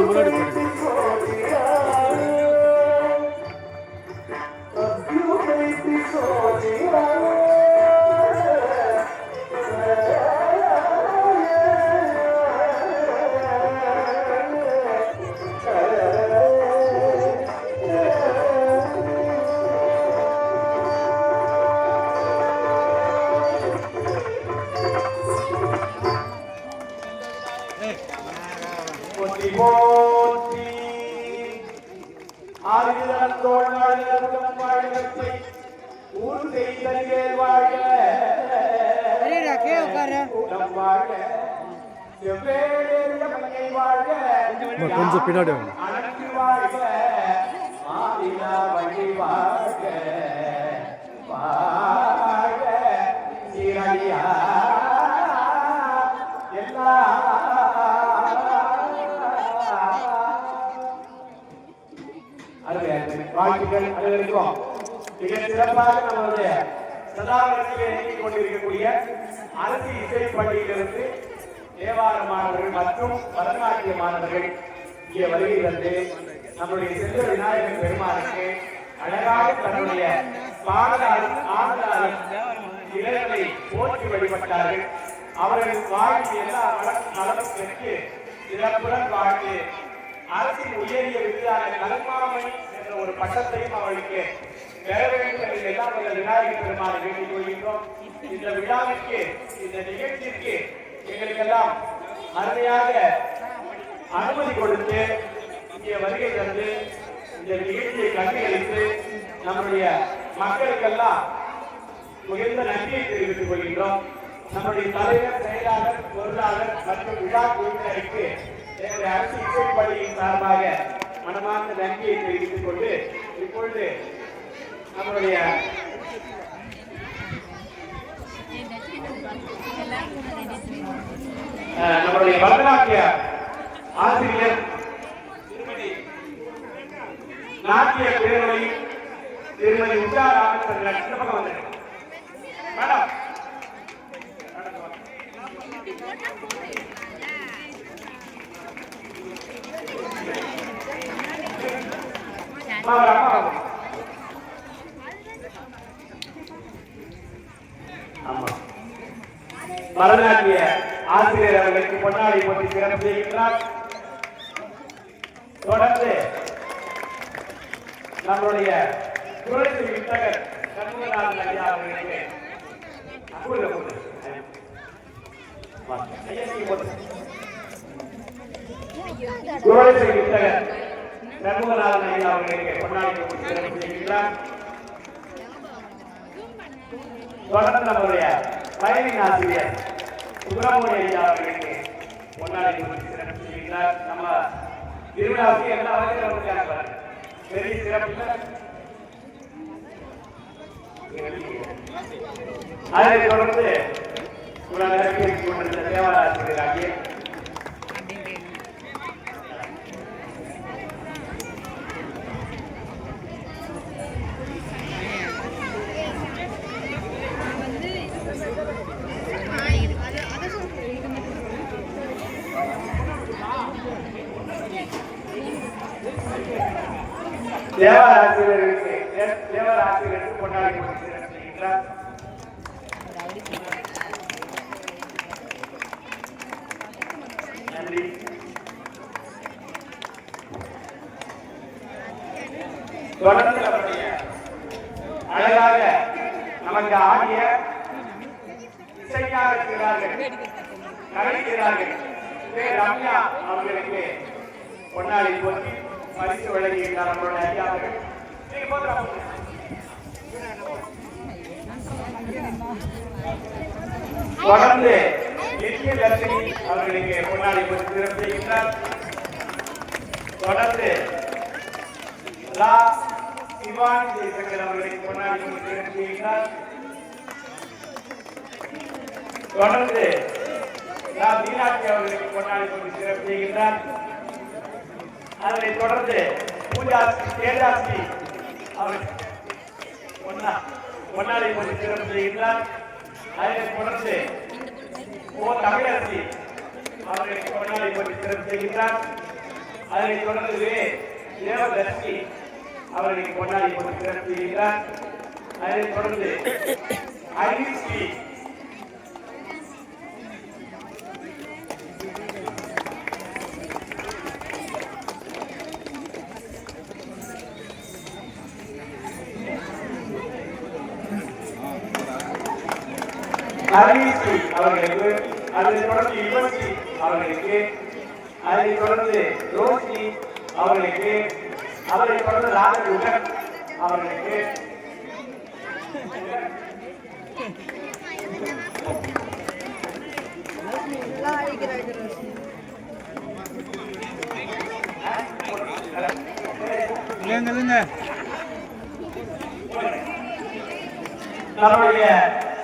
போடுங்க. போற்றி போற்றி ஆதிதந்தோள் வாழ்க வாழ்கை ஊர் செய்தறியல் வாழ்க கூடம் வாழ்க செவ்வேறிய மங்கை வாழ்க கொஞ்சம் பின்னாடி வாங்க. அனக்கு வாழ்க ஆதினா வழி வாழ்க வாழ்க சீரடியா எல்லா வாழ்த்துக்கள் அனைவருக்கும் மிக சிறப்பாக நம்மளுடைய சதாவரத்தில் இயங்கிக் கொண்டிருக்கக்கூடிய அரசு இசை பள்ளியிலிருந்து தேவார மாணவர்கள் மற்றும் பரதநாட்டிய மாணவர்கள் இங்கே வருகை தந்து நம்முடைய செல்வ விநாயகர் பெருமானுக்கு அழகாக தன்னுடைய பாடலாலும் ஆடலாலும் இளைஞர்களை போற்றி வழிபட்டார்கள். அவர்கள் வாழ்க்கை எல்லா நலமும் பெற்று சிறப்புடன் வாழ்ந்து அரசின் உயரிய விருதான கலைமாமணி என்ற ஒரு பட்டத்தையும் அவர்களுக்கு பெற வேண்டும் என்று எல்லாம் விநாயகர் பெருமானை வேண்டிக் கொள்கின்றோம். இந்த விழாவிற்கு இந்த நிகழ்ச்சிக்கு எங்களுக்கெல்லாம் அருமையாக அனுமதி கொடுத்து இங்கே வருகை தந்து இந்த நிகழ்ச்சியை கண்டுகளித்து நம்முடைய மக்களுக்கெல்லாம் மிகுந்த நன்றியை தெரிவித்துக் கொள்கின்றோம். நம்முடைய தலைவர், செயலாளர், பொருளாளர் மற்றும் விழா குழுவினருக்கு எங்களுடைய அரசு இசைப்பள்ளியின் சார்பாக மனமார்ந்த நன்றியை தெரிவித்துக் கொண்டு இப்பொழுது நம்முடைய பரதநாட்டிய ஆசிரியர் நாட்டிய பேரவை திருமதி உஷா ராமச்சந்திரன் இந்த பக்கம் வந்து மேடம் பரதநாட்டிய ஆசிரியர் அவர்களுக்கு பொன்னாடை போட்டி சிறப்பு செய்கின்றார். தொடர்ந்து நம்முடைய குரல் வித்தகர் சண்முகநாதன் ஐயா அவர்களுக்கு குரல் வித்தகர் சண்முகநாதன் ஐயா அவர்களுக்கு பொன்னாடை போட்டி சிறப்பு செய்கின்றார். தொடர்ந்து நம்முடைய பயனின் ஆசிரியர் சுப்பிரமணிய ஐயா அவர்களுக்கு பொன்னாடை போட்டி சிறப்பு செய்கின்றார். நம்ம திருவிழாவுக்கு எல்லா வகையிலும் பெரிய சிறப்பு. அதனைத் தொடர்ந்து கொண்டிருந்த தேவாராசிரியராகிய தேவராசிரியருக்கு கொண்டாடி கொண்டிருக்கிறார். நன்றி. தொடர்ந்து நம்முடைய அழகாக நமக்கு ஆகிய இசையாக இருக்கிறார்கள், கலைக்கிறார்கள். ரம்யா அவர்களுக்கு பொன்னாடி போட்டி பரிசு வழங்குகின்றார். நம்மளுடைய ஐயா அவர்கள் தொடர்ந்து நித்திய தர்ஷினி அவர்களுக்கு பொன்னாடி போட்டி சிறப்பு செய்கின்றார். தொடர்ந்து சிவானி ஜெயசங்கர் அவர்களுக்கு பொன்னாடி போட்டி சிறப்பு செய்கின்றார். தொடர்ந்து மீனாட்சி அவர்களுக்கு பொன்னாடி போட்டி சிறப்பு செய்கின்றார். அதனைத் தொடர்ந்து தேஜாஸ்ரீ அவர்கள் பொன்னாடை போட்டி சிறப்பு செய்கின்றார். அதனைத் தொடர்ந்து ஓ தமிழரசி அவர்களுக்கு பொன்னாடை போட்டு சிறப்பு செய்கின்றார். அதனைத் தொடர்ந்து தேவதர்ஷி அவர்களுக்கு பொன்னாடை போட்டு சிறப்பு செய்கின்றார். அதனைத் தொடர்ந்து ஹரிஸ்ரீ ஹரிஸ்ரீ அவர்களுக்கு, அதனைத் தொடர்ந்து யுவஸ்ரீ அவர்களுக்கு, அதனைத் தொடர்ந்து ரோஷினி அவர்களுக்கு, அதனைத் தொடர்ந்து ராஜகுடன் அவர்களுக்கு, நம்முடைய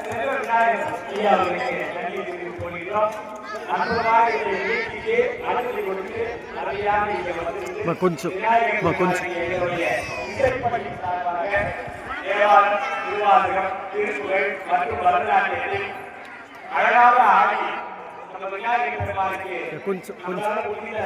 செல்வ விநாயகர் ஐயா அவர்களுக்கு நன்றி தெரிவித்துக் கொள்கிறோம். அற்புதமாக இந்த நிகழ்ச்சிக்கு அனுமதி கொடுத்து அருமையாக இங்கே வந்து கொஞ்சம் எங்களுடைய இசைப்பள்ளி சார்பாக தேவாரம், திருவாசகம், திருப்புகழ் மற்றும் பரதநாட்டியத்தை அழகாக ஆடி நம்ம விநாயகர் பெருமானுக்கு நம்மளால முடிந்த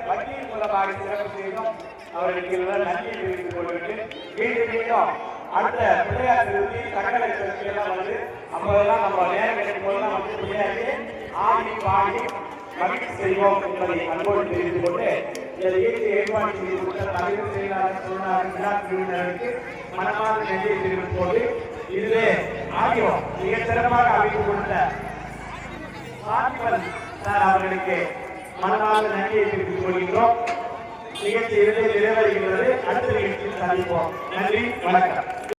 பக்தியின் மூலமாக சிறப்பு செய்தோம். அவர்களுக்கு நன்றி தெரிவித்துக் கொள்வது. மீண்டும் அடுத்த பிள்ளையார் திருத்தி சக்கரை திருத்தி எல்லாம் வந்து அப்போதெல்லாம் நம்ம நேரம் கிடைக்கும் போதெல்லாம் வந்து பிள்ளையாருக்கு ஆடி பாடி மகிழ்ச்சி செய்வோம் என்பதை அன்போடு தெரிவித்துக் கொண்டு இதை ஏற்பாடு செய்து கொடுத்த தமிழக செயலாளருக்கு மனமார்ந்த நன்றியை தெரிவித்துக் கொண்டு இதுவே ஆடியோ மிக சிறப்பாக அமைத்துக் கொடுத்த சார் அவர்களுக்கு மனமார்ந்த நன்றியை தெரிவித்துக் கொள்கின்றோம். நிகழ்ச்சி நிறைவேறுகிறது. அடுத்த நிகழ்ச்சியில் சந்திப்போம். நன்றி, வணக்கம்.